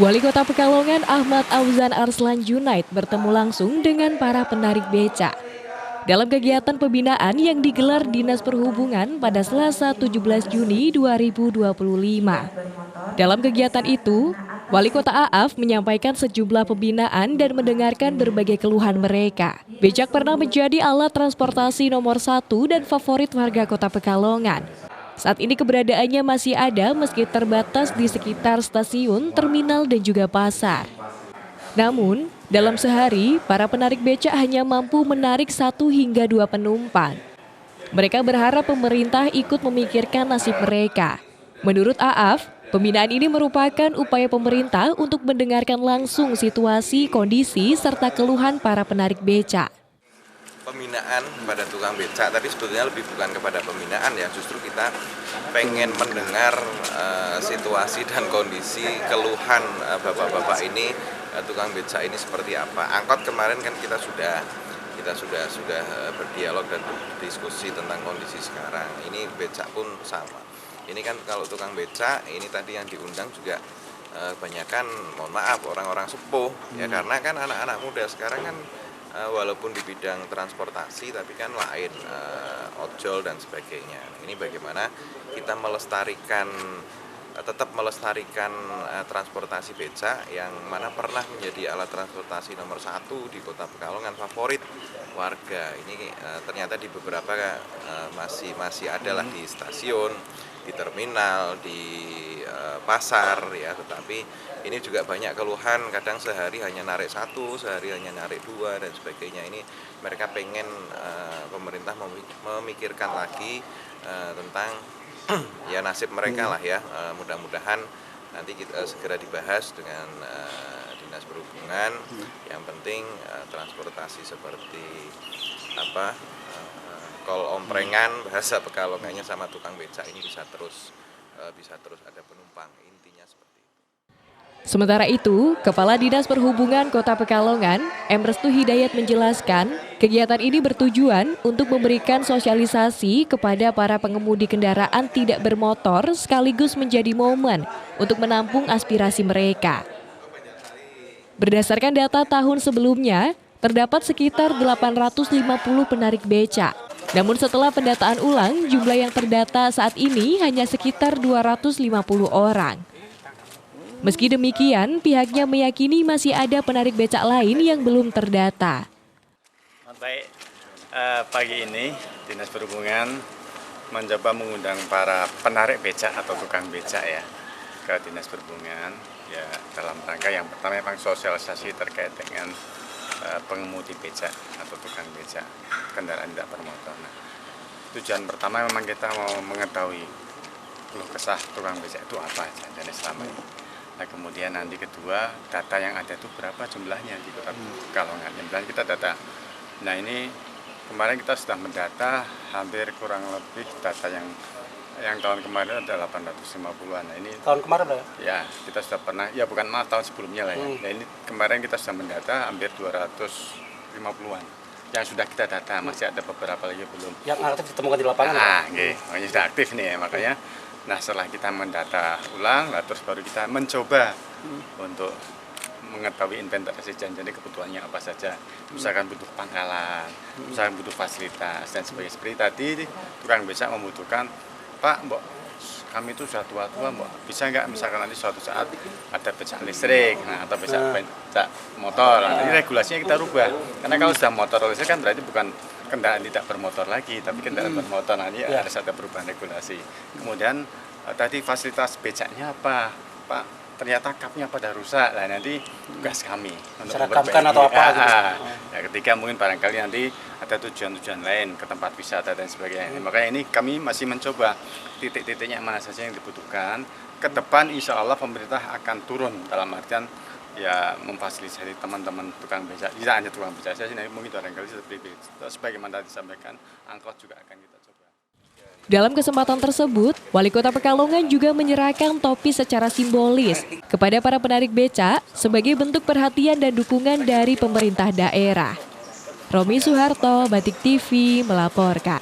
Wali Kota Pekalongan Ahmad Auzan Arslan Junaid bertemu langsung dengan para penarik beca. Dalam kegiatan pembinaan yang digelar Dinas Perhubungan pada Selasa 17 Juni 2025. Dalam kegiatan itu, Wali Kota Aaf menyampaikan sejumlah pembinaan dan mendengarkan berbagai keluhan mereka. Becak pernah menjadi alat transportasi nomor 1 dan favorit warga Kota Pekalongan. Saat ini keberadaannya masih ada meski terbatas di sekitar stasiun, terminal, dan juga pasar. Namun, dalam sehari, para penarik becak hanya mampu menarik 1 hingga 2 penumpang. Mereka berharap pemerintah ikut memikirkan nasib mereka. Menurut Aaf, pembinaan ini merupakan upaya pemerintah untuk mendengarkan langsung situasi, kondisi, serta keluhan para penarik becak. Pembinaan pada tukang becak tadi sebetulnya lebih bukan kepada pembinaan ya, justru kita pengen mendengar situasi dan kondisi keluhan bapak-bapak ini, tukang becak ini seperti apa. Angkot kemarin kan kita sudah berdialog dan berdiskusi tentang kondisi sekarang. Ini becak pun sama. Ini kan kalau tukang becak ini tadi yang diundang juga kebanyakan, mohon maaf, orang-orang sepuh ya, karena kan anak-anak muda sekarang kan walaupun di bidang transportasi tapi kan lain, ojol dan sebagainya. Ini bagaimana kita tetap melestarikan transportasi becak yang mana pernah menjadi alat transportasi nomor 1 di Kota Pekalongan, favorit warga. Ini ternyata di beberapa masih ada lah di stasiun, di terminal, di pasar ya, tetapi ini juga banyak keluhan, kadang sehari hanya narik 1, sehari hanya narik 2 dan sebagainya. Ini mereka pengen pemerintah memikirkan lagi tentang ya nasib mereka lah ya. Mudah-mudahan nanti kita segera dibahas dengan Dinas Perhubungan. Yang penting transportasi seperti kol omprengan, bahasa Pekalongannya, sama tukang becak ini bisa terus ada penumpang, intinya seperti itu. Sementara itu, Kepala Dinas Perhubungan Kota Pekalongan, M. Restu Hidayat menjelaskan, kegiatan ini bertujuan untuk memberikan sosialisasi kepada para pengemudi kendaraan tidak bermotor sekaligus menjadi momen untuk menampung aspirasi mereka. Berdasarkan data tahun sebelumnya, terdapat sekitar 850 penarik becak. Namun setelah pendataan ulang, jumlah yang terdata saat ini hanya sekitar 250 orang. Meski demikian, pihaknya meyakini masih ada penarik becak lain yang belum terdata. Baik, pagi ini Dinas Perhubungan mencoba mengundang para penarik becak atau tukang becak ya ke Dinas Perhubungan ya, dalam rangka yang pertama memang sosialisasi terkait dengan pengemudi becak atau tukang becak kendaraan tidak bermotor. Nah, tujuan pertama memang kita mau mengetahui keluh kesah tukang becak itu apa aja dan selama ini. Nah, kemudian nanti kedua, data yang ada itu berapa jumlahnya di Kota Pekalongan. Yang kita data. Nah, ini kemarin kita sudah mendata hampir kurang lebih data yang tahun kemarin ada 850-an. Nah, ini tahun kemarin ya? Ya, kita sudah pernah, ya bukan maaf, tahun sebelumnya lah ya. Nah, ini kemarin kita sudah mendata hampir 250-an. Yang sudah kita data, masih ada beberapa lagi belum. Yang aktif ditemukan di lapangan? Makanya sudah aktif nih ya, makanya. Nah, setelah kita mendata ulang, terus baru kita mencoba untuk mengetahui inventarisasi jadi kebutuhannya apa saja. Misalkan butuh pangkalan, misalkan butuh fasilitas dan sebagainya. Seperti tadi tukang becak membutuhkan, Pak, Mbok, kami itu sudah tua-tua, Mbok, bisa nggak misalkan nanti suatu saat ada becak listrik, atau becak motor. Nah, ini regulasinya kita rubah. Karena kalau sudah motor listrik kan berarti bukan kendaraan tidak bermotor lagi, tapi kendaraan bermotor. Nanti harus ada perubahan regulasi. Kemudian tadi fasilitas becaknya apa, Pak? Ternyata kapnya pada rusak. Nah, nanti tugas kami untuk memperbaiki atau apa gitu. Ya, ketika mungkin barangkali nanti ada tujuan-tujuan lain ke tempat wisata dan sebagainya. Makanya ini kami masih mencoba titik-titiknya mana saja yang dibutuhkan. Ke depan insya Allah pemerintah akan turun dalam artian ya memfasilitasi teman-teman tukang becak, tidak hanya tukang becak saja, mungkin barangkali seperti itu. Sebagaimana disampaikan, angkot juga akan kita coba. Dalam kesempatan tersebut, Wali Kota Pekalongan juga menyerahkan topi secara simbolis kepada para penarik becak sebagai bentuk perhatian dan dukungan dari pemerintah daerah. Romi Suharto, Batik TV melaporkan.